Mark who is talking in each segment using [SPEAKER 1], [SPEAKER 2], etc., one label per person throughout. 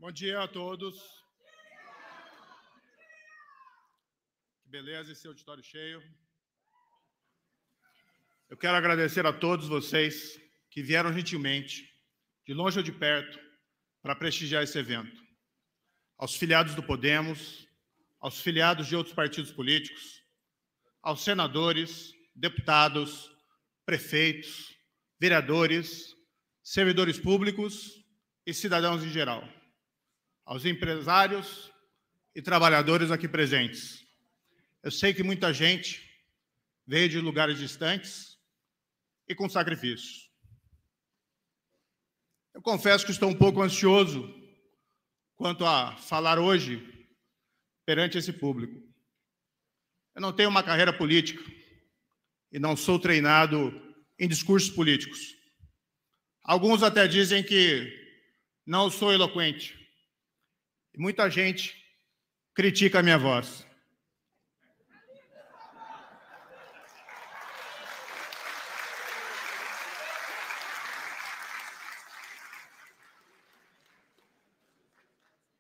[SPEAKER 1] Bom dia a todos. Que beleza esse auditório cheio. Eu quero agradecer a todos vocês que vieram gentilmente, de longe ou de perto, para prestigiar esse evento. Aos filiados do Podemos, aos filiados de outros partidos políticos, aos senadores, deputados, prefeitos, vereadores, servidores públicos e cidadãos em geral, aos empresários e trabalhadores aqui presentes. Eu sei que muita gente veio de lugares distantes e com sacrifício. Eu confesso que estou um pouco ansioso quanto a falar hoje perante esse público. Eu não tenho uma carreira política e não sou treinado em discursos políticos. Alguns até dizem que não sou eloquente. E muita gente critica a minha voz.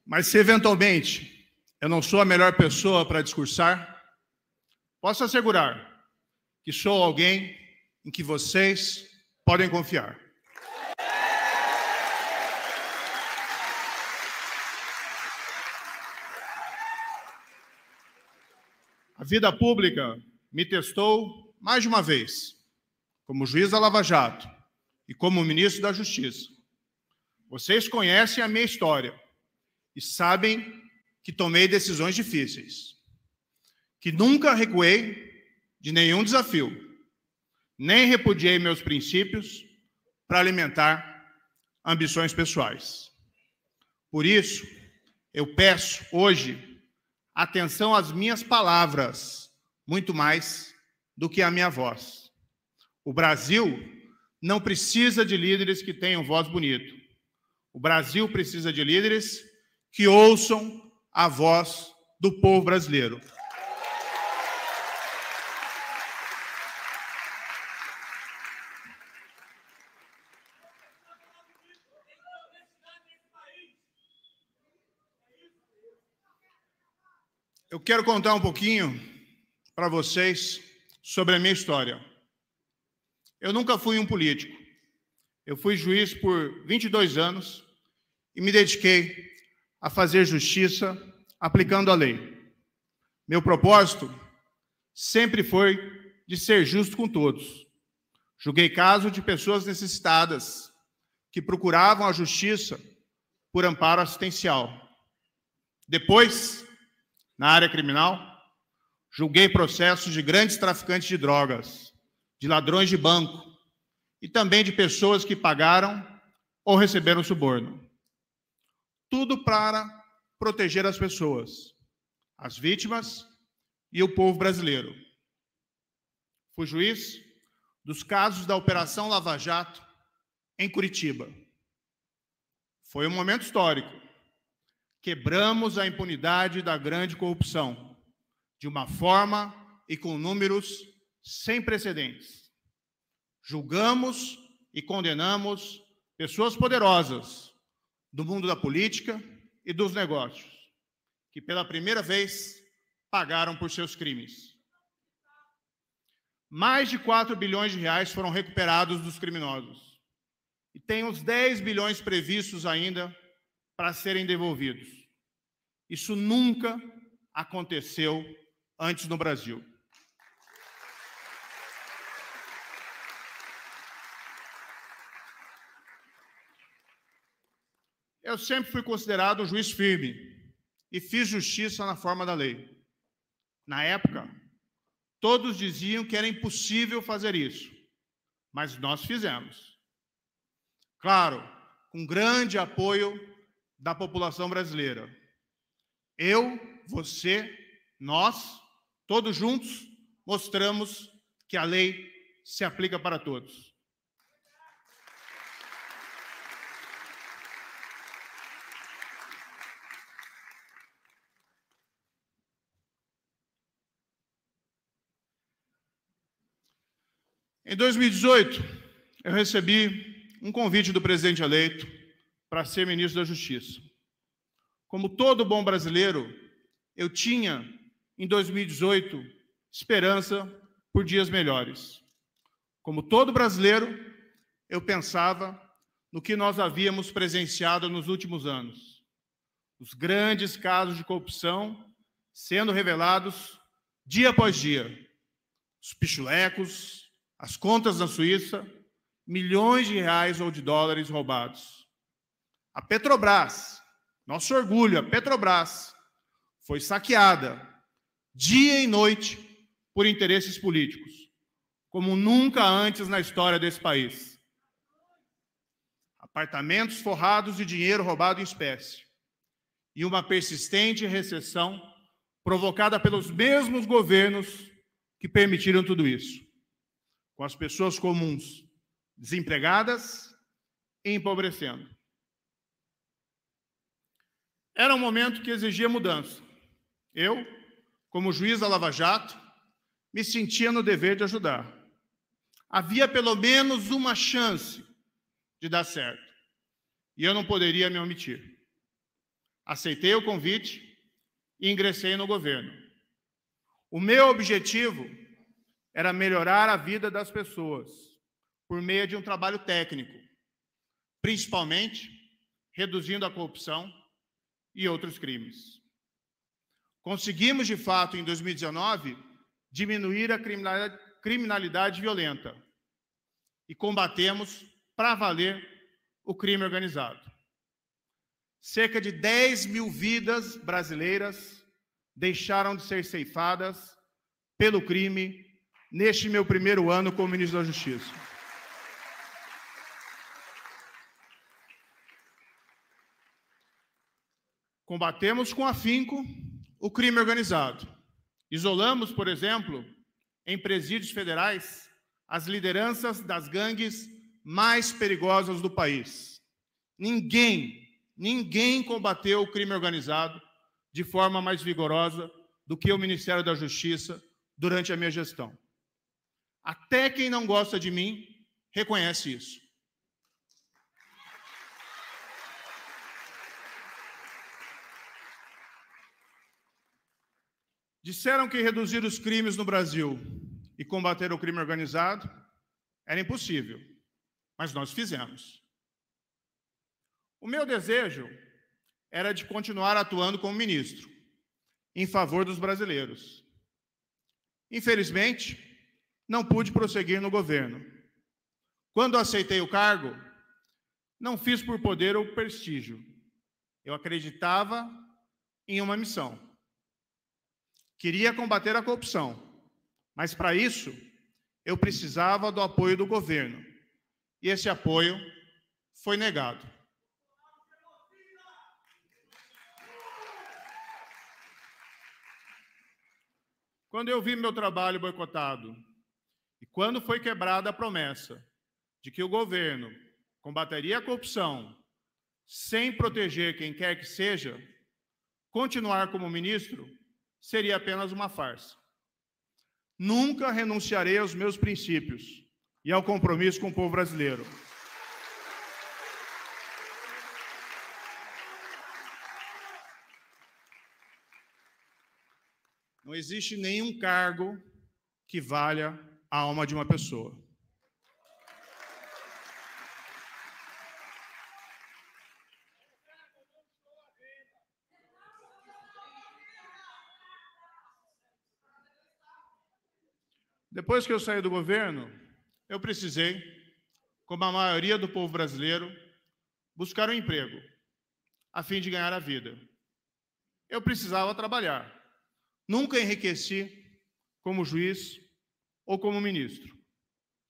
[SPEAKER 1] Mas se eventualmente eu não sou a melhor pessoa para discursar, posso assegurar que sou alguém em que vocês podem confiar. A vida pública me testou mais de uma vez, como juiz da Lava Jato e como ministro da Justiça. Vocês conhecem a minha história e sabem que tomei decisões difíceis, que nunca recuei de nenhum desafio, nem repudiei meus princípios para alimentar ambições pessoais. Por isso, eu peço hoje atenção às minhas palavras, muito mais do que à minha voz. O Brasil não precisa de líderes que tenham voz bonita. O Brasil precisa de líderes que ouçam a voz do povo brasileiro. Eu quero contar um pouquinho para vocês sobre a minha história. Eu nunca fui um político. Eu fui juiz por 22 anos e me dediquei a fazer justiça aplicando a lei. Meu propósito sempre foi de ser justo com todos. Julguei casos de pessoas necessitadas que procuravam a justiça por amparo assistencial. Depois, na área criminal, julguei processos de grandes traficantes de drogas, de ladrões de banco e também de pessoas que pagaram ou receberam suborno. Tudo para proteger as pessoas, as vítimas e o povo brasileiro. Fui juiz dos casos da Operação Lava Jato em Curitiba. Foi um momento histórico. Quebramos a impunidade da grande corrupção, de uma forma e com números sem precedentes. Julgamos e condenamos pessoas poderosas do mundo da política e dos negócios, que pela primeira vez pagaram por seus crimes. Mais de 4 bilhões de reais foram recuperados dos criminosos. E tem uns 10 bilhões previstos ainda para serem devolvidos. Isso nunca aconteceu antes no Brasil. Eu sempre fui considerado um juiz firme e fiz justiça na forma da lei. Na época, todos diziam que era impossível fazer isso, mas nós fizemos. Claro, com grande apoio da população brasileira. Eu, você, nós, todos juntos, mostramos que a lei se aplica para todos. Em 2018, eu recebi um convite do presidente eleito para ser ministro da Justiça. Como todo bom brasileiro, eu tinha, em 2018, esperança por dias melhores. Como todo brasileiro, eu pensava no que nós havíamos presenciado nos últimos anos. Os grandes casos de corrupção sendo revelados dia após dia. Os pichulecos, as contas na Suíça, milhões de reais ou de dólares roubados. A Petrobras, nosso orgulho, a Petrobras, foi saqueada dia e noite por interesses políticos, como nunca antes na história desse país. Apartamentos forrados de dinheiro roubado em espécie e uma persistente recessão provocada pelos mesmos governos que permitiram tudo isso, com as pessoas comuns desempregadas e empobrecendo. Era um momento que exigia mudança. Eu, como juiz da Lava Jato, me sentia no dever de ajudar. Havia pelo menos uma chance de dar certo, e eu não poderia me omitir. Aceitei o convite e ingressei no governo. O meu objetivo era melhorar a vida das pessoas por meio de um trabalho técnico, principalmente reduzindo a corrupção e outros crimes. Conseguimos, de fato, em 2019, diminuir a criminalidade violenta e combatemos, para valer, o crime organizado. Cerca de 10 mil vidas brasileiras deixaram de ser ceifadas pelo crime neste meu primeiro ano como ministro da Justiça. Combatemos com afinco o crime organizado. Isolamos, por exemplo, em presídios federais, as lideranças das gangues mais perigosas do país. Ninguém combateu o crime organizado de forma mais vigorosa do que o Ministério da Justiça durante a minha gestão. Até quem não gosta de mim reconhece isso. Disseram que reduzir os crimes no Brasil e combater o crime organizado era impossível, mas nós fizemos. O meu desejo era de continuar atuando como ministro, em favor dos brasileiros. Infelizmente, não pude prosseguir no governo. Quando aceitei o cargo, não fiz por poder ou prestígio. Eu acreditava em uma missão. Queria combater a corrupção, mas para isso eu precisava do apoio do governo. E esse apoio foi negado. Quando eu vi meu trabalho boicotado e quando foi quebrada a promessa de que o governo combateria a corrupção sem proteger quem quer que seja, continuar como ministro seria apenas uma farsa. Nunca renunciarei aos meus princípios e ao compromisso com o povo brasileiro. Não existe nenhum cargo que valha a alma de uma pessoa. Depois que eu saí do governo, eu precisei, como a maioria do povo brasileiro, buscar um emprego, a fim de ganhar a vida. Eu precisava trabalhar. Nunca enriqueci como juiz ou como ministro.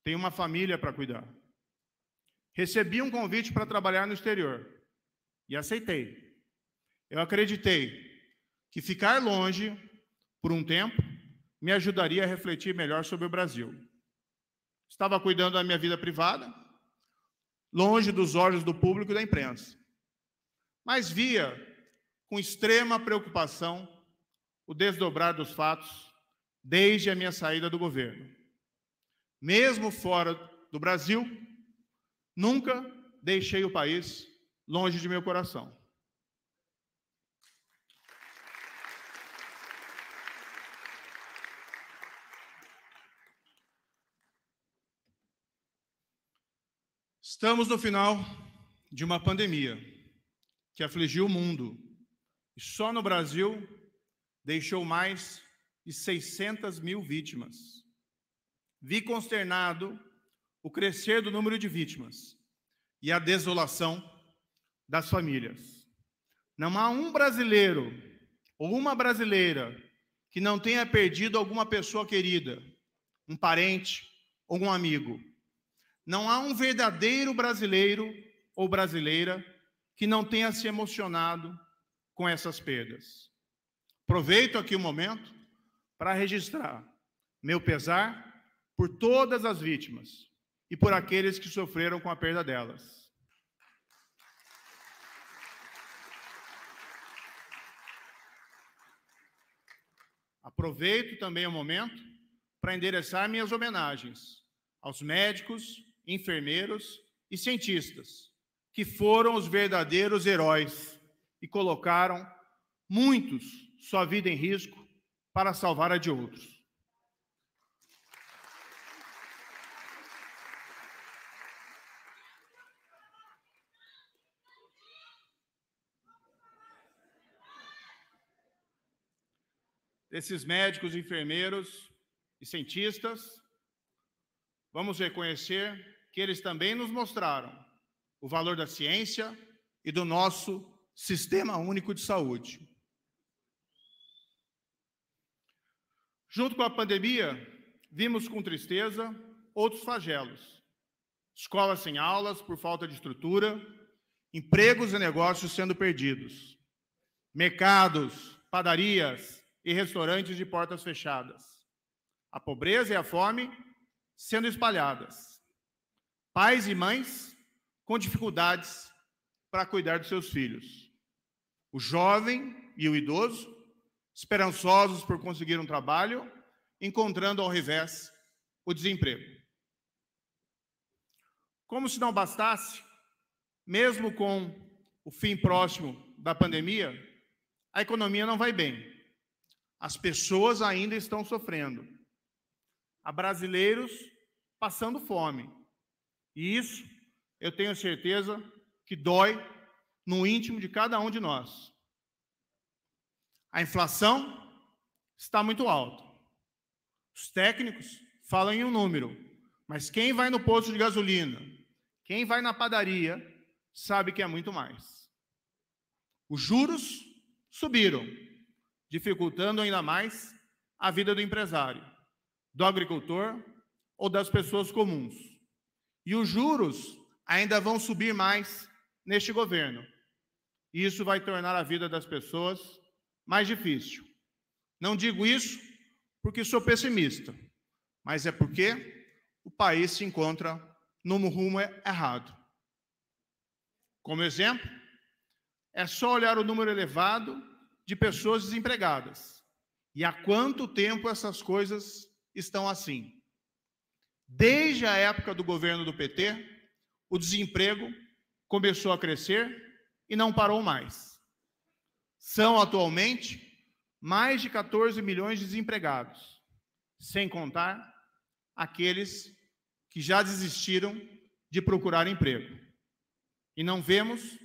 [SPEAKER 1] Tenho uma família para cuidar. Recebi um convite para trabalhar no exterior e aceitei. Eu acreditei que ficar longe por um tempo me ajudaria a refletir melhor sobre o Brasil. Estava cuidando da minha vida privada, longe dos olhos do público e da imprensa. Mas via com extrema preocupação o desdobrar dos fatos desde a minha saída do governo. Mesmo fora do Brasil, nunca deixei o país longe de meu coração. Estamos no final de uma pandemia que afligiu o mundo e só no Brasil deixou mais de 600 mil vítimas. Vi consternado o crescer do número de vítimas e a desolação das famílias. Não há um brasileiro ou uma brasileira que não tenha perdido alguma pessoa querida, um parente ou um amigo. Não há um verdadeiro brasileiro ou brasileira que não tenha se emocionado com essas perdas. Aproveito aqui o momento para registrar meu pesar por todas as vítimas e por aqueles que sofreram com a perda delas. Aproveito também o momento para endereçar minhas homenagens aos médicos, enfermeiros e cientistas, que foram os verdadeiros heróis e colocaram muitos sua vida em risco para salvar a de outros. Desses médicos, enfermeiros e cientistas, vamos reconhecer que eles também nos mostraram o valor da ciência e do nosso Sistema Único de Saúde. Junto com a pandemia, vimos com tristeza outros flagelos. Escolas sem aulas por falta de estrutura, empregos e negócios sendo perdidos, mercados, padarias e restaurantes de portas fechadas, a pobreza e a fome sendo espalhadas, pais e mães com dificuldades para cuidar dos seus filhos, o jovem e o idoso esperançosos por conseguir um trabalho, encontrando ao revés o desemprego. Como se não bastasse, mesmo com o fim próximo da pandemia, a economia não vai bem. As pessoas ainda estão sofrendo. Há brasileiros passando fome. E isso, eu tenho certeza, que dói no íntimo de cada um de nós. A inflação está muito alta. Os técnicos falam em um número, mas quem vai no posto de gasolina, quem vai na padaria, sabe que é muito mais. Os juros subiram, dificultando ainda mais a vida do empresário, do agricultor ou das pessoas comuns. E os juros ainda vão subir mais neste governo. E isso vai tornar a vida das pessoas mais difícil. Não digo isso porque sou pessimista, mas é porque o país se encontra no rumo errado. Como exemplo, é só olhar o número elevado de pessoas desempregadas. E há quanto tempo essas coisas estão assim? Desde a época do governo do PT, o desemprego começou a crescer e não parou mais. São atualmente mais de 14 milhões de desempregados, sem contar aqueles que já desistiram de procurar emprego. E não vemos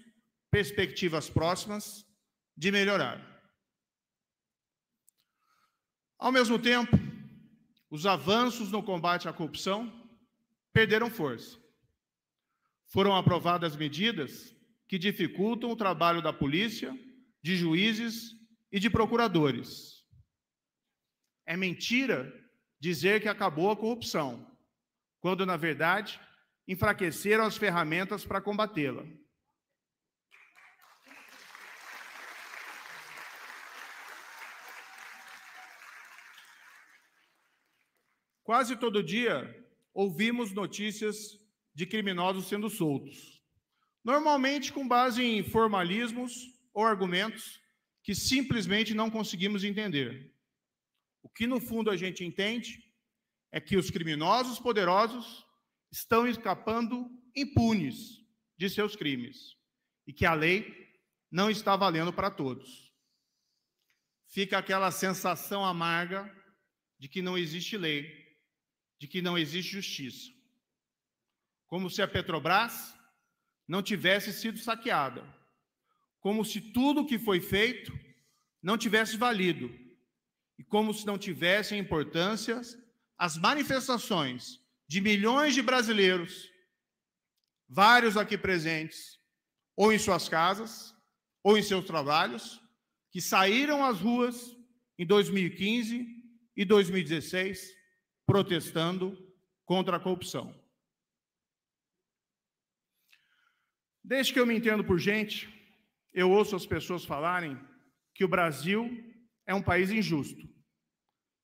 [SPEAKER 1] perspectivas próximas de melhorar. Ao mesmo tempo, os avanços no combate à corrupção perderam força. Foram aprovadas medidas que dificultam o trabalho da polícia, de juízes e de procuradores. É mentira dizer que acabou a corrupção, quando, na verdade, enfraqueceram as ferramentas para combatê-la. Quase todo dia ouvimos notícias de criminosos sendo soltos, normalmente com base em formalismos ou argumentos que simplesmente não conseguimos entender. O que, no fundo, a gente entende é que os criminosos poderosos estão escapando impunes de seus crimes e que a lei não está valendo para todos. Fica aquela sensação amarga de que não existe lei, de que não existe justiça. como se a Petrobras não tivesse sido saqueada, como se tudo o que foi feito não tivesse valido, e como se não tivessem importância as manifestações de milhões de brasileiros, vários aqui presentes, ou em suas casas, ou em seus trabalhos, que saíram às ruas em 2015 e 2016 protestando contra a corrupção. Desde que eu me entendo por gente, eu ouço as pessoas falarem que o Brasil é um país injusto,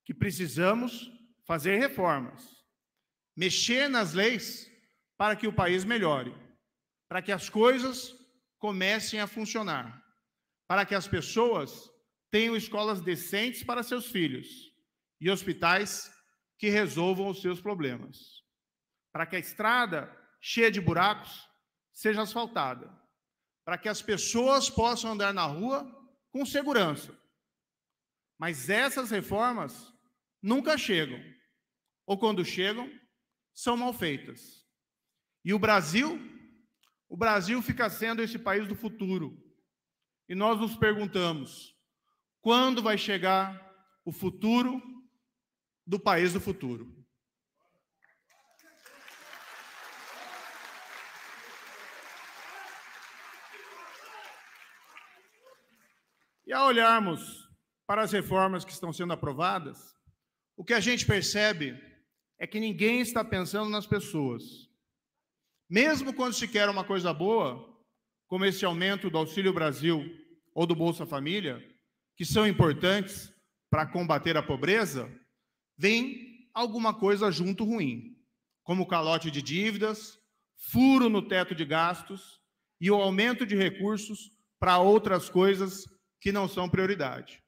[SPEAKER 1] que precisamos fazer reformas, mexer nas leis para que o país melhore, para que as coisas comecem a funcionar, para que as pessoas tenham escolas decentes para seus filhos e hospitais que resolvam os seus problemas, para que a estrada cheia de buracos seja asfaltada, para que as pessoas possam andar na rua com segurança. Mas essas reformas nunca chegam, ou quando chegam, são mal feitas. E o Brasil fica sendo esse país do futuro. E nós nos perguntamos, quando vai chegar o futuro do país do futuro? E ao olharmos para as reformas que estão sendo aprovadas, o que a gente percebe é que ninguém está pensando nas pessoas. Mesmo quando se quer uma coisa boa, como esse aumento do Auxílio Brasil ou do Bolsa Família, que são importantes para combater a pobreza, vem alguma coisa junto ruim, como calote de dívidas, furo no teto de gastos e o aumento de recursos para outras coisas que não são prioridade.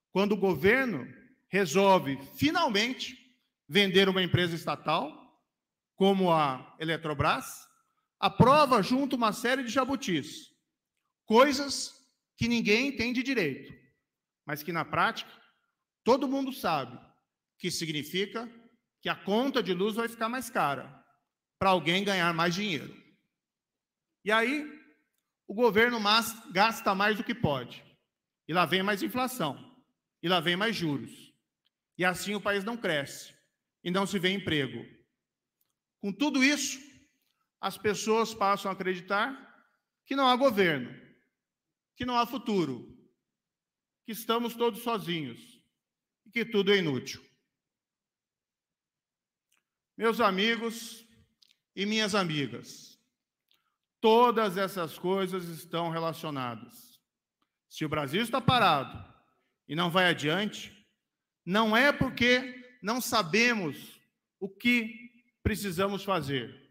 [SPEAKER 1] Quando o governo resolve, finalmente, vender uma empresa estatal, como a Eletrobras, aprova junto uma série de jabutis, coisas que ninguém entende direito, mas que, na prática, todo mundo sabe que significa que a conta de luz vai ficar mais cara, para alguém ganhar mais dinheiro. E aí, o governo gasta mais do que pode. E lá vem mais inflação. E lá vem mais juros. E assim o país não cresce. E não se vê emprego. Com tudo isso, as pessoas passam a acreditar que não há governo, que não há futuro, que estamos todos sozinhos e que tudo é inútil. Meus amigos e minhas amigas, todas essas coisas estão relacionadas. Se o Brasil está parado e não vai adiante, não é porque não sabemos o que precisamos fazer.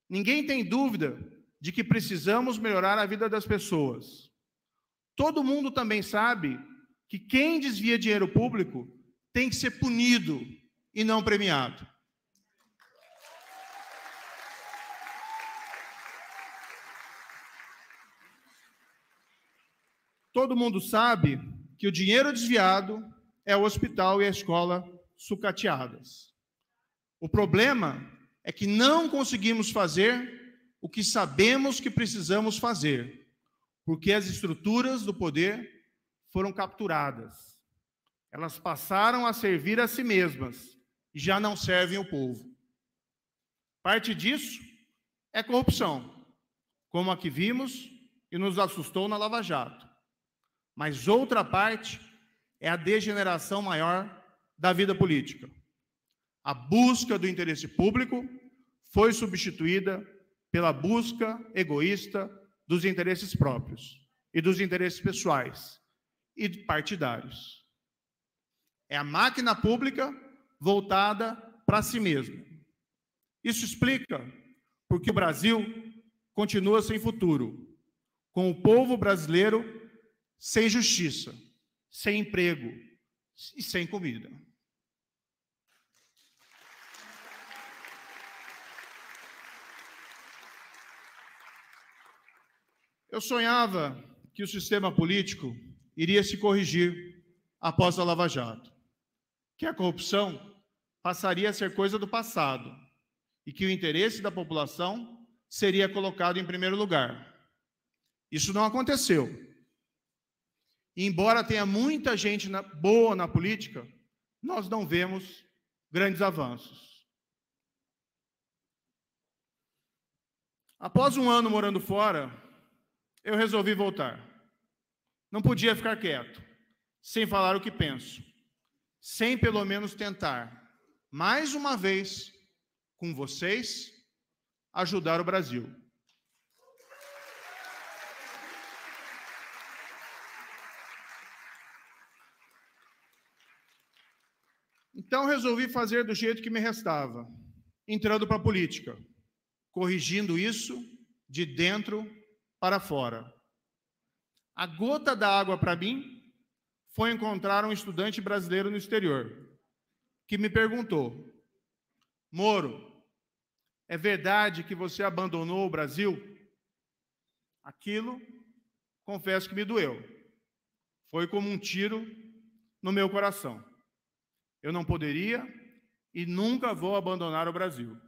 [SPEAKER 1] Ninguém tem dúvida de que precisamos melhorar a vida das pessoas. Todo mundo também sabe que quem desvia dinheiro público tem que ser punido e não premiado. Todo mundo sabe que o dinheiro desviado é o hospital e a escola sucateadas. O problema é que não conseguimos fazer o que sabemos que precisamos fazer, porque as estruturas do poder foram capturadas. Elas passaram a servir a si mesmas e já não servem o povo. Parte disso é corrupção, como a que vimos e nos assustou na Lava Jato. Mas outra parte é a degeneração maior da vida política. A busca do interesse público foi substituída pela busca egoísta dos interesses próprios e dos interesses pessoais e partidários. É a máquina pública voltada para si mesma. Isso explica porque o Brasil continua sem futuro, com o povo brasileiro sem justiça, sem emprego e sem comida. Eu sonhava que o sistema político iria se corrigir após a Lava Jato, que a corrupção passaria a ser coisa do passado e que o interesse da população seria colocado em primeiro lugar. Isso não aconteceu. E, embora tenha muita gente boa na política, nós não vemos grandes avanços. Após um ano morando fora, eu resolvi voltar. Não podia ficar quieto, sem falar o que penso, sem pelo menos tentar, mais uma vez, com vocês, ajudar o Brasil. Então, resolvi fazer do jeito que me restava, entrando para a política, corrigindo isso de dentro para fora. A gota d'água para mim foi encontrar um estudante brasileiro no exterior, que me perguntou: Moro, é verdade que você abandonou o Brasil? Aquilo, confesso que me doeu. Foi como um tiro no meu coração. Eu não poderia e nunca vou abandonar o Brasil.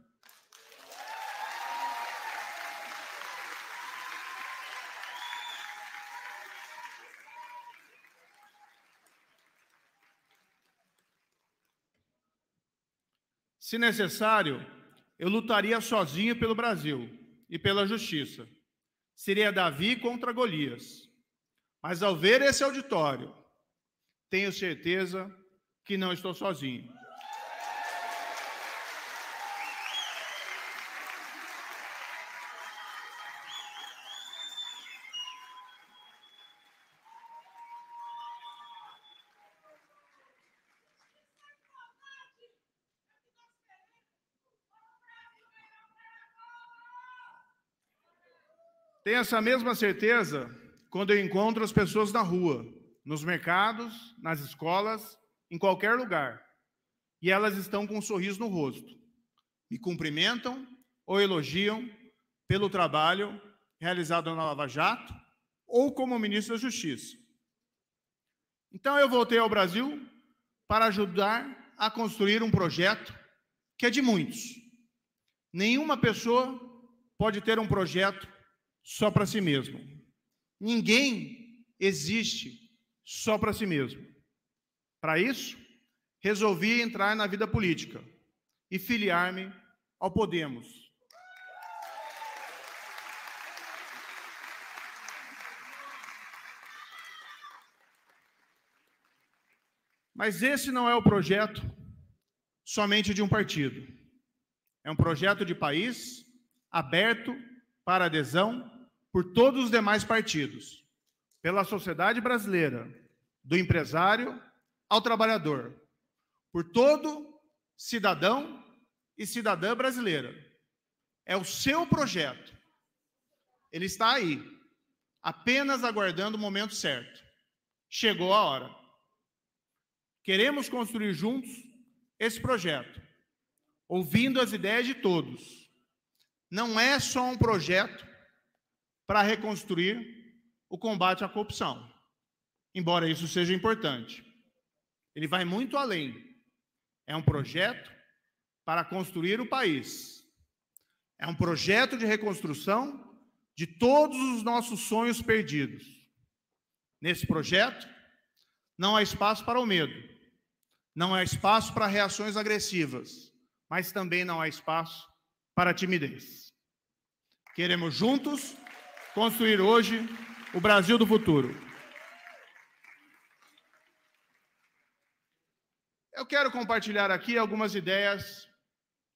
[SPEAKER 1] Se necessário, eu lutaria sozinho pelo Brasil e pela justiça. Seria Davi contra Golias. Mas ao ver esse auditório, tenho certeza que não estou sozinho. Tenho essa mesma certeza quando eu encontro as pessoas na rua, nos mercados, nas escolas, em qualquer lugar. E elas estão com um sorriso no rosto. Me cumprimentam ou elogiam pelo trabalho realizado na Lava Jato ou como ministro da Justiça. Então eu voltei ao Brasil para ajudar a construir um projeto que é de muitos. Nenhuma pessoa pode ter um projeto só para si mesmo. Ninguém existe só para si mesmo. Para isso, resolvi entrar na vida política e filiar-me ao Podemos. Mas esse não é o projeto somente de um partido. É um projeto de país aberto para adesão por todos os demais partidos, pela sociedade brasileira, do empresário ao trabalhador, por todo cidadão e cidadã brasileira. É o seu projeto. Ele está aí, apenas aguardando o momento certo. Chegou a hora. Queremos construir juntos esse projeto, ouvindo as ideias de todos. Não é só um projeto para reconstruir o combate à corrupção, embora isso seja importante. Ele vai muito além. É um projeto para construir o país. É um projeto de reconstrução de todos os nossos sonhos perdidos. Nesse projeto, não há espaço para o medo, não há espaço para reações agressivas, mas também não há espaço para a timidez. Queremos juntos construir hoje o Brasil do futuro. Eu quero compartilhar aqui algumas ideias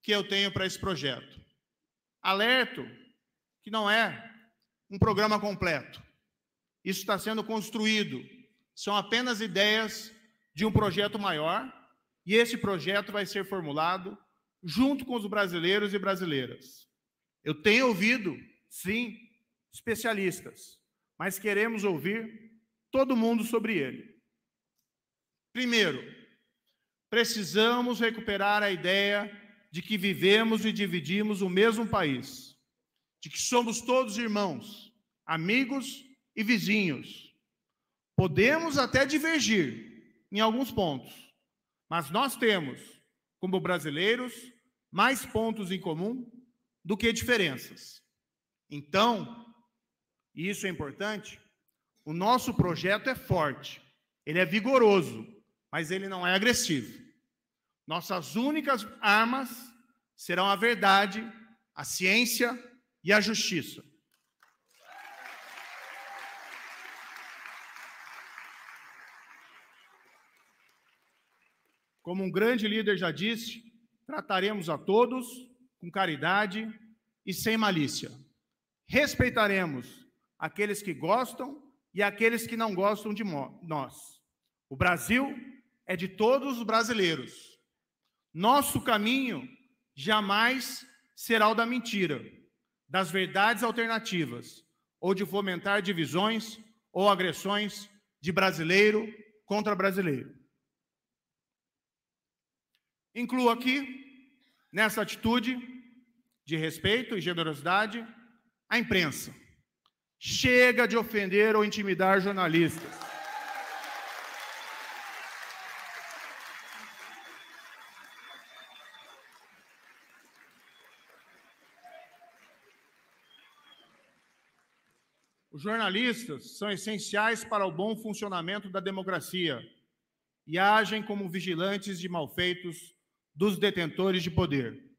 [SPEAKER 1] que eu tenho para esse projeto. Alerto que não é um programa completo. Isso está sendo construído. São apenas ideias de um projeto maior, e esse projeto vai ser formulado junto com os brasileiros e brasileiras. Eu tenho ouvido, sim, especialistas, mas queremos ouvir todo mundo sobre ele. Primeiro, precisamos recuperar a ideia de que vivemos e dividimos o mesmo país, de que somos todos irmãos, amigos e vizinhos. Podemos até divergir em alguns pontos, mas nós temos, como brasileiros, mais pontos em comum do que diferenças. Então, e isso é importante, o nosso projeto é forte, ele é vigoroso, mas ele não é agressivo. Nossas únicas armas serão a verdade, a ciência e a justiça. Como um grande líder já disse, trataremos a todos com caridade e sem malícia. Respeitaremos aqueles que gostam e aqueles que não gostam de nós. O Brasil é de todos os brasileiros. Nosso caminho jamais será o da mentira, das verdades alternativas, ou de fomentar divisões ou agressões de brasileiro contra brasileiro. Incluo aqui, nessa atitude de respeito e generosidade, a imprensa. Chega de ofender ou intimidar jornalistas. Os jornalistas são essenciais para o bom funcionamento da democracia e agem como vigilantes de malfeitos dos detentores de poder.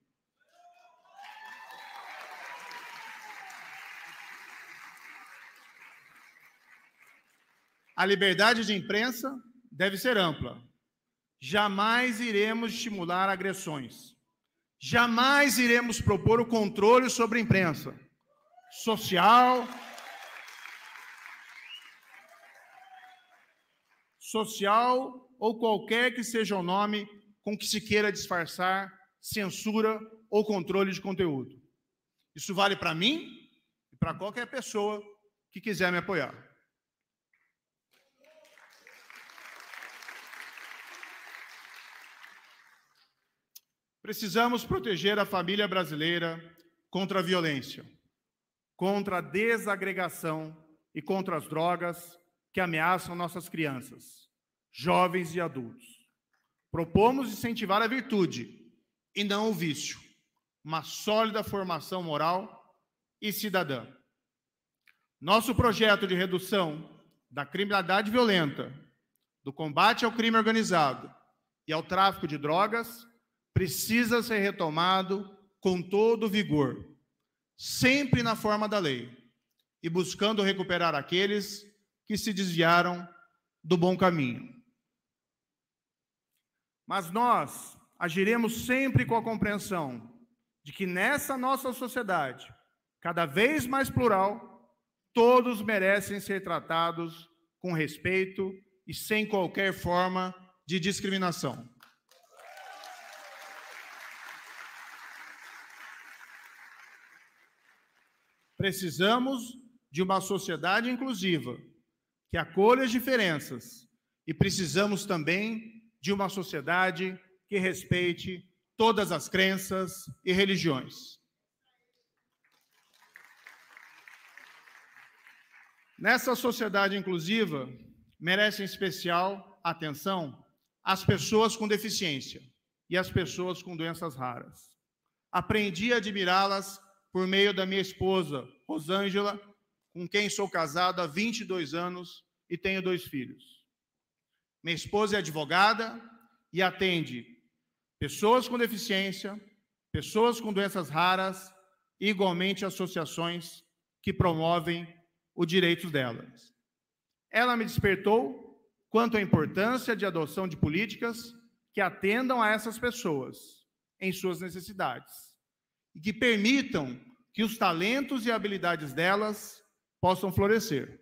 [SPEAKER 1] A liberdade de imprensa deve ser ampla. Jamais iremos estimular agressões. Jamais iremos propor o controle sobre a imprensa social ou qualquer que seja o nome com que se queira disfarçar censura ou controle de conteúdo. Isso vale para mim e para qualquer pessoa que quiser me apoiar. Precisamos proteger a família brasileira contra a violência, contra a desagregação e contra as drogas que ameaçam nossas crianças, jovens e adultos. Propomos incentivar a virtude e não o vício, uma sólida formação moral e cidadã. Nosso projeto de redução da criminalidade violenta, do combate ao crime organizado e ao tráfico de drogas precisa ser retomado com todo vigor, sempre na forma da lei, e buscando recuperar aqueles que se desviaram do bom caminho. Mas nós agiremos sempre com a compreensão de que nessa nossa sociedade, cada vez mais plural, todos merecem ser tratados com respeito e sem qualquer forma de discriminação. Precisamos de uma sociedade inclusiva, que acolha as diferenças, e precisamos também de uma sociedade que respeite todas as crenças e religiões. Nessa sociedade inclusiva, merecem especial atenção as pessoas com deficiência e as pessoas com doenças raras. Aprendi a admirá-las por meio da minha esposa, Rosângela, com quem sou casado há 22 anos e tenho 2 filhos. Minha esposa é advogada e atende pessoas com deficiência, pessoas com doenças raras e, igualmente, associações que promovem os direitos delas. Ela me despertou quanto à importância de adoção de políticas que atendam a essas pessoas em suas necessidades e que permitam que os talentos e habilidades delas possam florescer.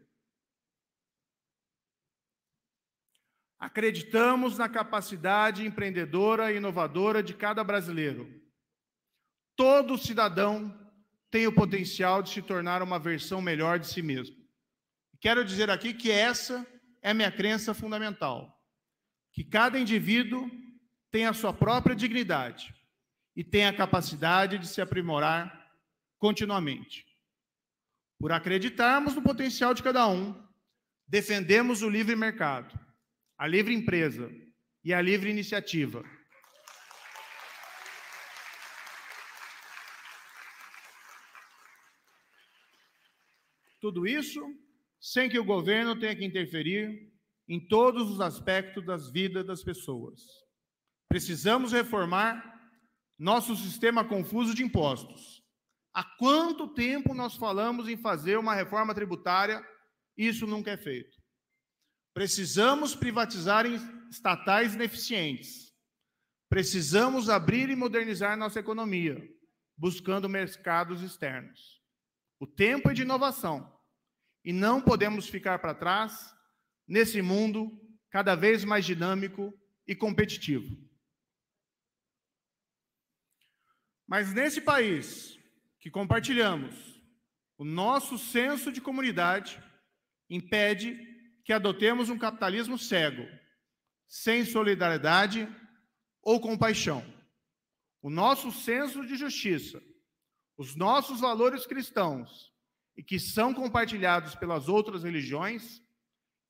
[SPEAKER 1] Acreditamos na capacidade empreendedora e inovadora de cada brasileiro. Todo cidadão tem o potencial de se tornar uma versão melhor de si mesmo. Quero dizer aqui que essa é a minha crença fundamental, que cada indivíduo tem a sua própria dignidade e tem a capacidade de se aprimorar continuamente. Por acreditarmos no potencial de cada um, defendemos o livre mercado, a livre empresa e a livre iniciativa. Tudo isso sem que o governo tenha que interferir em todos os aspectos das vidas das pessoas. Precisamos reformar nosso sistema confuso de impostos. Há quanto tempo nós falamos em fazer uma reforma tributária? Isso nunca é feito. Precisamos privatizar estatais ineficientes. Precisamos abrir e modernizar nossa economia, buscando mercados externos. O tempo é de inovação e não podemos ficar para trás nesse mundo cada vez mais dinâmico e competitivo. Mas nesse país que compartilhamos, o nosso senso de comunidade impede que adotemos um capitalismo cego, sem solidariedade ou compaixão. O nosso senso de justiça, os nossos valores cristãos, e que são compartilhados pelas outras religiões,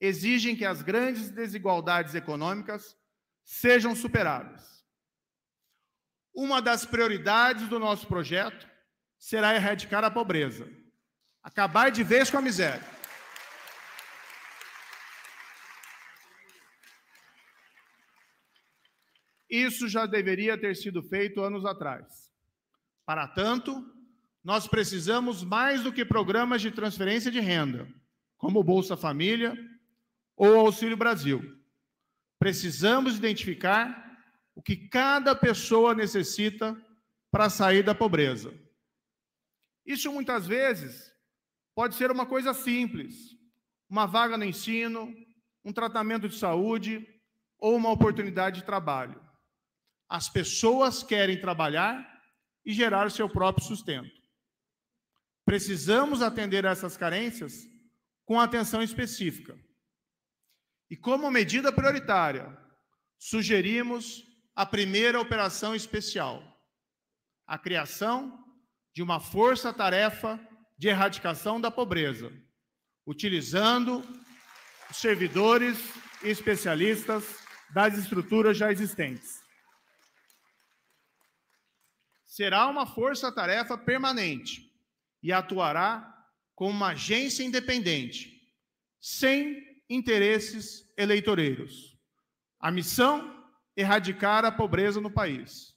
[SPEAKER 1] exigem que as grandes desigualdades econômicas sejam superadas. Uma das prioridades do nosso projeto será erradicar a pobreza, acabar de vez com a miséria. Isso já deveria ter sido feito anos atrás. Para tanto, nós precisamos mais do que programas de transferência de renda, como o Bolsa Família ou o Auxílio Brasil. Precisamos identificar o que cada pessoa necessita para sair da pobreza. Isso, muitas vezes, pode ser uma coisa simples, uma vaga no ensino, um tratamento de saúde ou uma oportunidade de trabalho. As pessoas querem trabalhar e gerar o seu próprio sustento. Precisamos atender a essas carências com atenção específica. E como medida prioritária, sugerimos a primeira operação especial, a criação de uma força-tarefa de erradicação da pobreza, utilizando os servidores e especialistas das estruturas já existentes. Será uma força-tarefa permanente e atuará como uma agência independente, sem interesses eleitoreiros. A missão: erradicar a pobreza no país.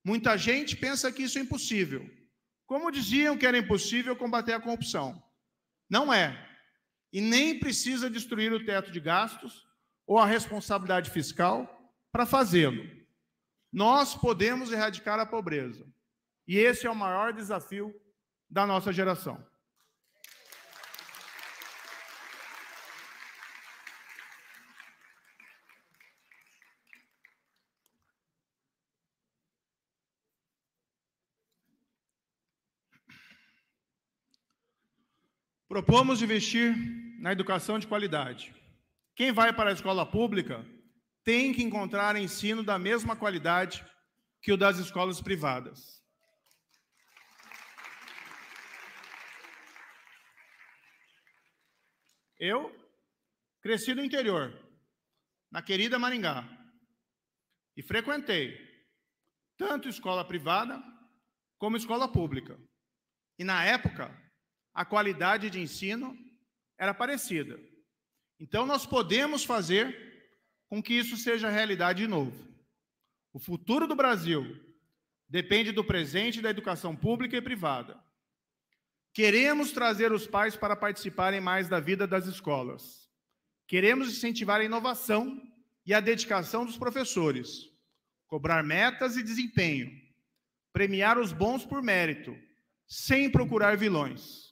[SPEAKER 1] Muita gente pensa que isso é impossível. Como diziam que era impossível combater a corrupção. Não é. E nem precisa destruir o teto de gastos ou a responsabilidade fiscal para fazê-lo. Nós podemos erradicar a pobreza. E esse é o maior desafio da nossa geração. Propomos investir na educação de qualidade. Quem vai para a escola pública tem que encontrar ensino da mesma qualidade que o das escolas privadas. Eu cresci no interior, na querida Maringá, e frequentei tanto escola privada como escola pública. E na época, a qualidade de ensino era parecida. Então, nós podemos fazer com que isso seja realidade de novo. O futuro do Brasil depende do presente da educação pública e privada. Queremos trazer os pais para participarem mais da vida das escolas. Queremos incentivar a inovação e a dedicação dos professores, cobrar metas e desempenho, premiar os bons por mérito, sem procurar vilões.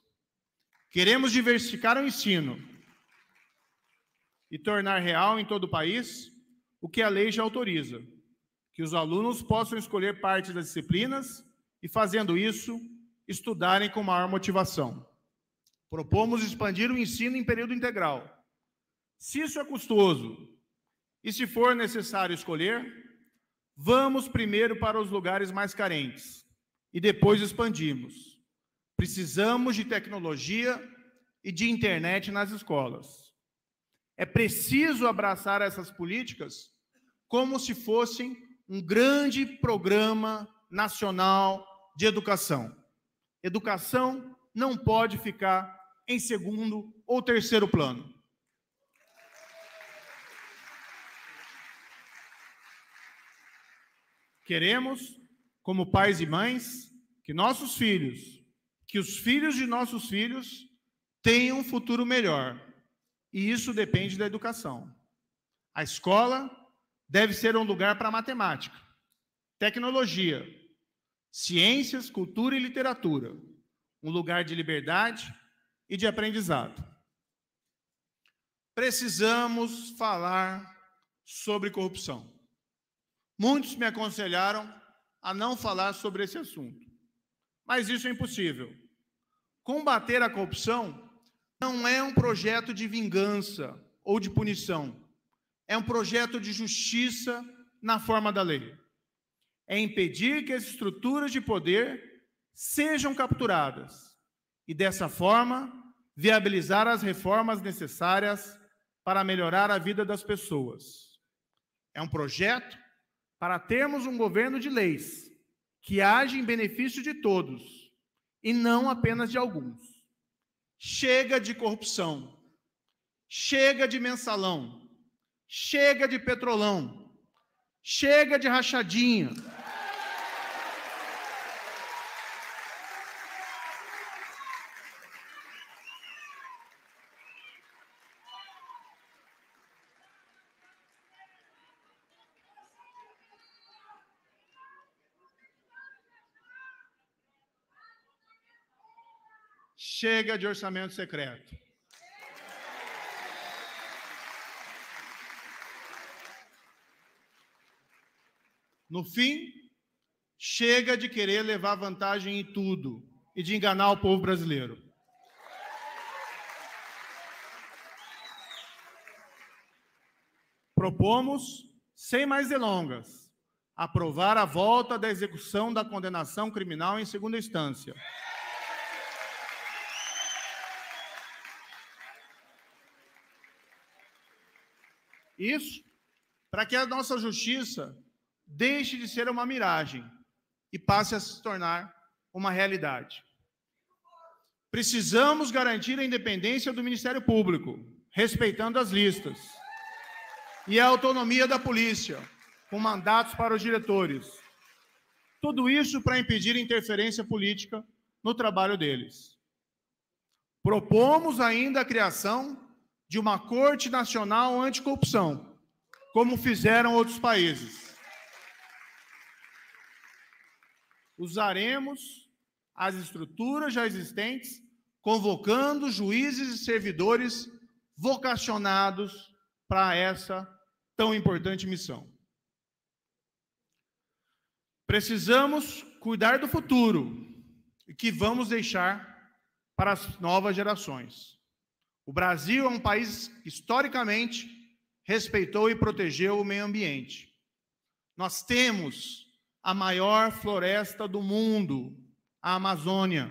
[SPEAKER 1] Queremos diversificar o ensino e tornar real em todo o país o que a lei já autoriza, que os alunos possam escolher parte das disciplinas e, fazendo isso, estudarem com maior motivação. Propomos expandir o ensino em período integral. Se isso é custoso e se for necessário escolher, vamos primeiro para os lugares mais carentes e depois expandimos. Precisamos de tecnologia e de internet nas escolas. É preciso abraçar essas políticas como se fossem um grande programa nacional de educação. Educação não pode ficar em segundo ou terceiro plano. Queremos, como pais e mães, que nossos filhos, que os filhos de nossos filhos tenham um futuro melhor. E isso depende da educação. A escola deve ser um lugar para matemática, tecnologia, ciências, cultura e literatura, um lugar de liberdade e de aprendizado. Precisamos falar sobre corrupção. Muitos me aconselharam a não falar sobre esse assunto, mas isso é impossível. Combater a corrupção não é um projeto de vingança ou de punição, é um projeto de justiça na forma da lei. É impedir que as estruturas de poder sejam capturadas e, dessa forma, viabilizar as reformas necessárias para melhorar a vida das pessoas. É um projeto para termos um governo de leis que age em benefício de todos e não apenas de alguns. Chega de corrupção, chega de mensalão, chega de petrolão, chega de rachadinha. Chega de orçamento secreto. No fim, chega de querer levar vantagem em tudo e de enganar o povo brasileiro. Propomos, sem mais delongas, aprovar a volta da execução da condenação criminal em segunda instância. Isso para que a nossa justiça deixe de ser uma miragem e passe a se tornar uma realidade. Precisamos garantir a independência do Ministério Público, respeitando as listas, e a autonomia da polícia, com mandatos para os diretores. Tudo isso para impedir interferência política no trabalho deles. Propomos ainda a criação de uma Corte Nacional Anticorrupção, como fizeram outros países. Usaremos as estruturas já existentes, convocando juízes e servidores vocacionados para essa tão importante missão. Precisamos cuidar do futuro e que vamos deixar para as novas gerações. O Brasil é um país que, historicamente, respeitou e protegeu o meio ambiente. Nós temos a maior floresta do mundo, a Amazônia.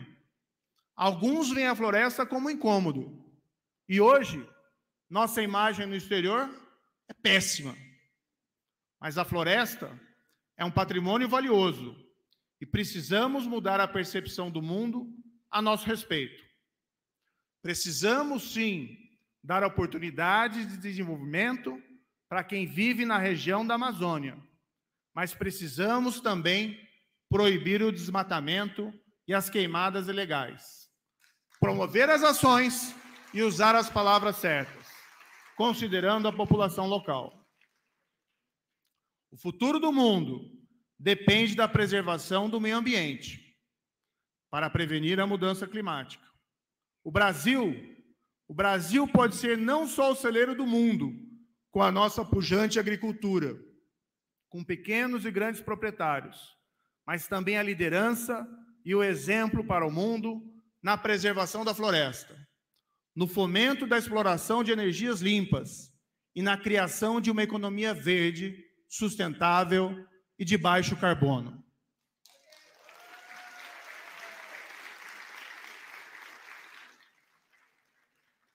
[SPEAKER 1] Alguns veem a floresta como incômodo. E hoje, nossa imagem no exterior é péssima. Mas a floresta é um patrimônio valioso e precisamos mudar a percepção do mundo a nosso respeito. Precisamos, sim, dar oportunidades de desenvolvimento para quem vive na região da Amazônia, mas precisamos também proibir o desmatamento e as queimadas ilegais. Promover as ações e usar as palavras certas, considerando a população local. O futuro do mundo depende da preservação do meio ambiente para prevenir a mudança climática. O Brasil pode ser não só o celeiro do mundo, com a nossa pujante agricultura, com pequenos e grandes proprietários, mas também a liderança e o exemplo para o mundo na preservação da floresta, no fomento da exploração de energias limpas e na criação de uma economia verde, sustentável e de baixo carbono.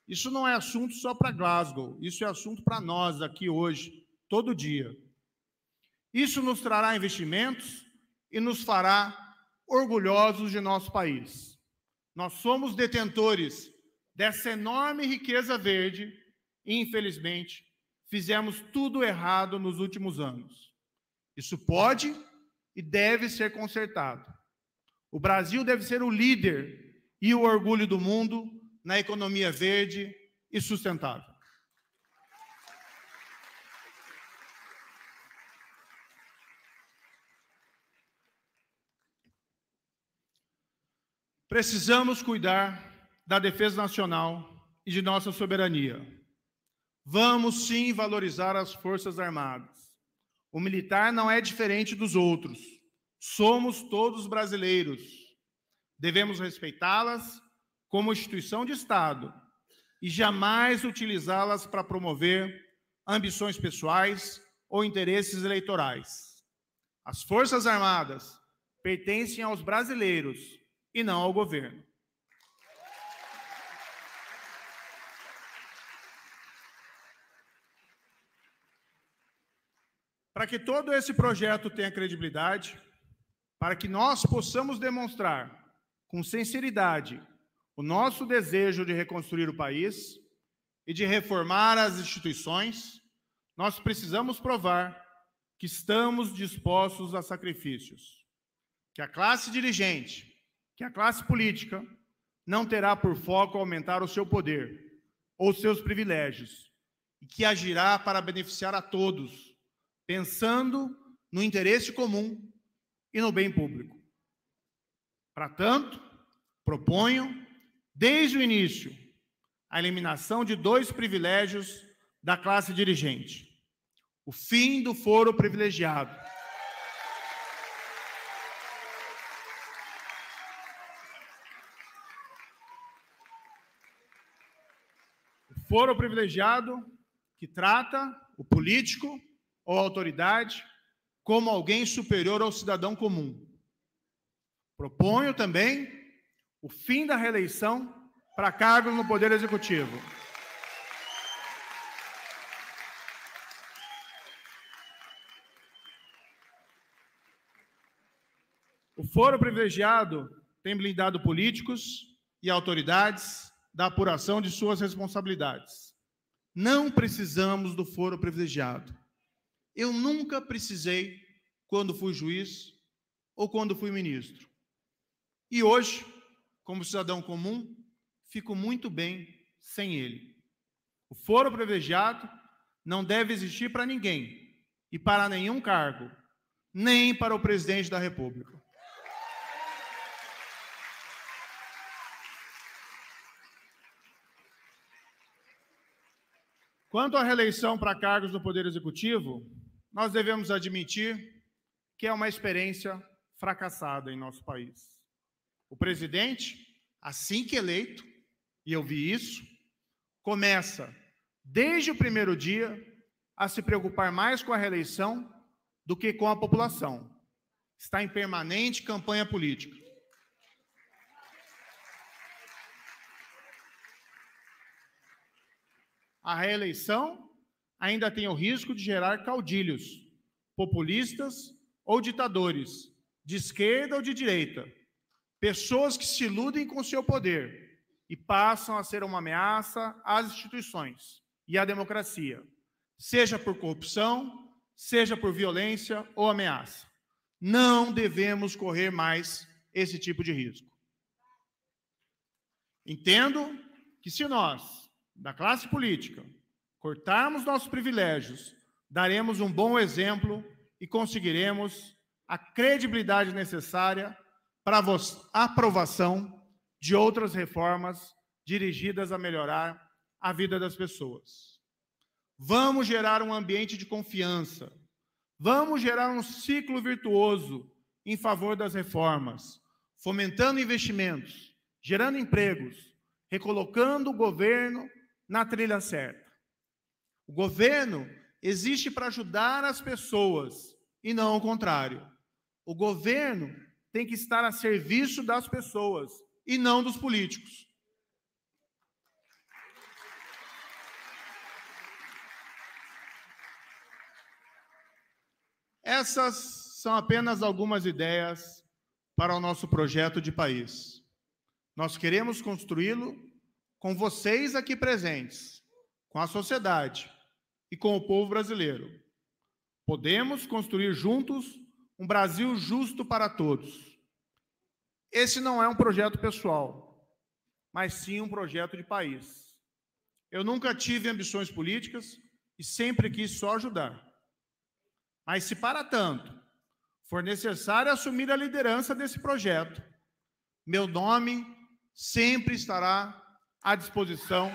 [SPEAKER 1] Isso não é assunto só para Glasgow, isso é assunto para nós aqui hoje, todo dia. Isso nos trará investimentos e nos fará orgulhosos de nosso país. Nós somos detentores dessa enorme riqueza verde e, infelizmente, fizemos tudo errado nos últimos anos. Isso pode e deve ser consertado. O Brasil deve ser o líder e o orgulho do mundo na economia verde e sustentável. Precisamos cuidar da defesa nacional e de nossa soberania. Vamos sim valorizar as Forças Armadas. O militar não é diferente dos outros. Somos todos brasileiros. Devemos respeitá-las como instituição de Estado e jamais utilizá-las para promover ambições pessoais ou interesses eleitorais. As Forças Armadas pertencem aos brasileiros e não ao governo. Para que todo esse projeto tenha credibilidade, para que nós possamos demonstrar com sinceridade o nosso desejo de reconstruir o país e de reformar as instituições, nós precisamos provar que estamos dispostos a sacrifícios, que a classe dirigente, que a classe política não terá por foco aumentar o seu poder ou seus privilégios e que agirá para beneficiar a todos, pensando no interesse comum e no bem público. Para tanto, proponho, desde o início, a eliminação de 2 privilégios da classe dirigente. O fim do foro privilegiado. O foro privilegiado que trata o político ou autoridade como alguém superior ao cidadão comum. Proponho também o fim da reeleição para cargos no Poder Executivo. O foro privilegiado tem blindado políticos e autoridades da apuração de suas responsabilidades. Não precisamos do foro privilegiado. Eu nunca precisei quando fui juiz ou quando fui ministro. E hoje, como cidadão comum, fico muito bem sem ele. O foro privilegiado não deve existir para ninguém e para nenhum cargo, nem para o presidente da República. Quanto à reeleição para cargos no Poder Executivo, nós devemos admitir que é uma experiência fracassada em nosso país. O presidente, assim que eleito, e eu vi isso, começa, desde o primeiro dia, a se preocupar mais com a reeleição do que com a população. Está em permanente campanha política. A reeleição ainda tem o risco de gerar caudilhos, populistas ou ditadores, de esquerda ou de direita, pessoas que se iludem com seu poder e passam a ser uma ameaça às instituições e à democracia, seja por corrupção, seja por violência ou ameaça. Não devemos correr mais esse tipo de risco. Entendo que se nós, da classe política, cortarmos nossos privilégios, daremos um bom exemplo e conseguiremos a credibilidade necessária para a aprovação de outras reformas dirigidas a melhorar a vida das pessoas. Vamos gerar um ambiente de confiança. Vamos gerar um ciclo virtuoso em favor das reformas, fomentando investimentos, gerando empregos, recolocando o governo na trilha certa. O governo existe para ajudar as pessoas e não o contrário. O governo tem que estar a serviço das pessoas e não dos políticos. Essas são apenas algumas ideias para o nosso projeto de país. Nós queremos construí-lo com vocês aqui presentes, com a sociedade e com o povo brasileiro, podemos construir juntos um Brasil justo para todos. Esse não é um projeto pessoal, mas sim um projeto de país. Eu nunca tive ambições políticas e sempre quis só ajudar. Mas se para tanto for necessário assumir a liderança desse projeto, meu nome sempre estará à disposição.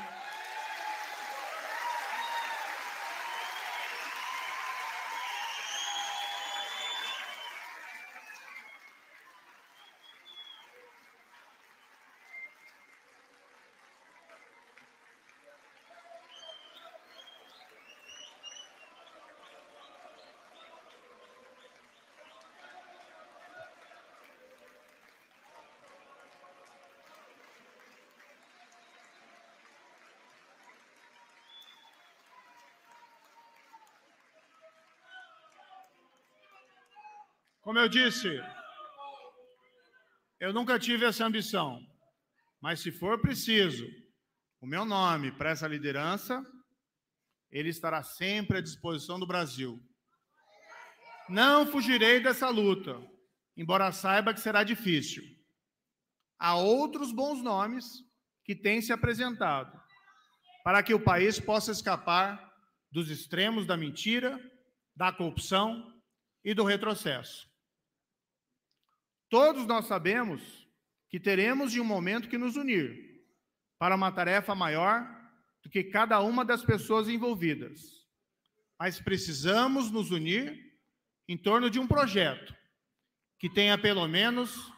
[SPEAKER 1] Como eu disse, eu nunca tive essa ambição, mas se for preciso o meu nome para essa liderança, ele estará sempre à disposição do Brasil. Não fugirei dessa luta, embora saiba que será difícil. Há outros bons nomes que têm se apresentado para que o país possa escapar dos extremos da mentira, da corrupção e do retrocesso. Todos nós sabemos que teremos de um momento que nos unir para uma tarefa maior do que cada uma das pessoas envolvidas. Mas precisamos nos unir em torno de um projeto que tenha pelo menos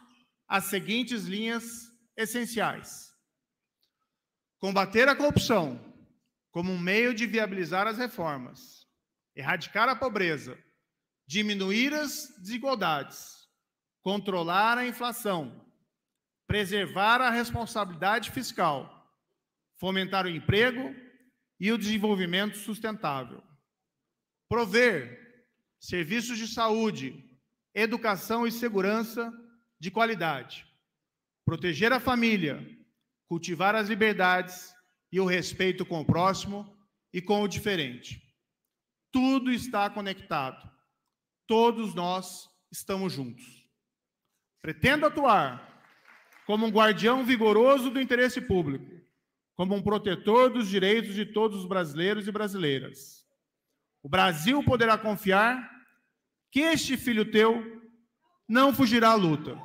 [SPEAKER 1] as seguintes linhas essenciais: combater a corrupção como um meio de viabilizar as reformas, erradicar a pobreza, diminuir as desigualdades, controlar a inflação, preservar a responsabilidade fiscal, fomentar o emprego e o desenvolvimento sustentável, prover serviços de saúde, educação e segurança de qualidade, proteger a família, cultivar as liberdades e o respeito com o próximo e com o diferente. Tudo está conectado. Todos nós estamos juntos. Pretendo atuar como um guardião vigoroso do interesse público, como um protetor dos direitos de todos os brasileiros e brasileiras. O Brasil poderá confiar que este filho teu não fugirá à luta.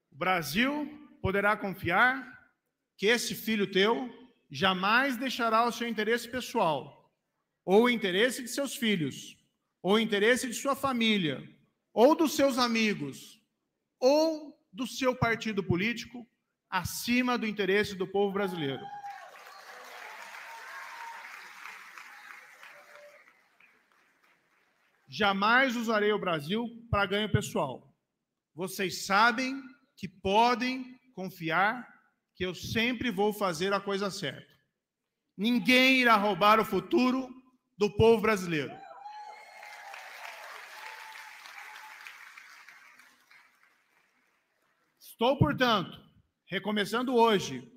[SPEAKER 1] O Brasil poderá confiar que esse filho teu jamais deixará o seu interesse pessoal, ou o interesse de seus filhos, ou o interesse de sua família, ou dos seus amigos, ou do seu partido político, acima do interesse do povo brasileiro. Jamais usarei o Brasil para ganho pessoal. Vocês sabem que podem confiar que eu sempre vou fazer a coisa certa. Ninguém irá roubar o futuro do povo brasileiro. Estou, portanto, recomeçando hoje,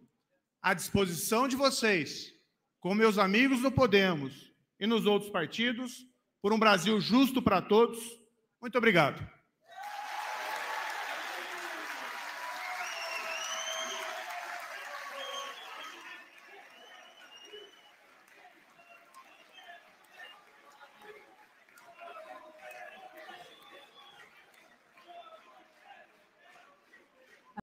[SPEAKER 1] à disposição de vocês, com meus amigos no Podemos e nos outros partidos, por um Brasil justo para todos. Muito obrigado.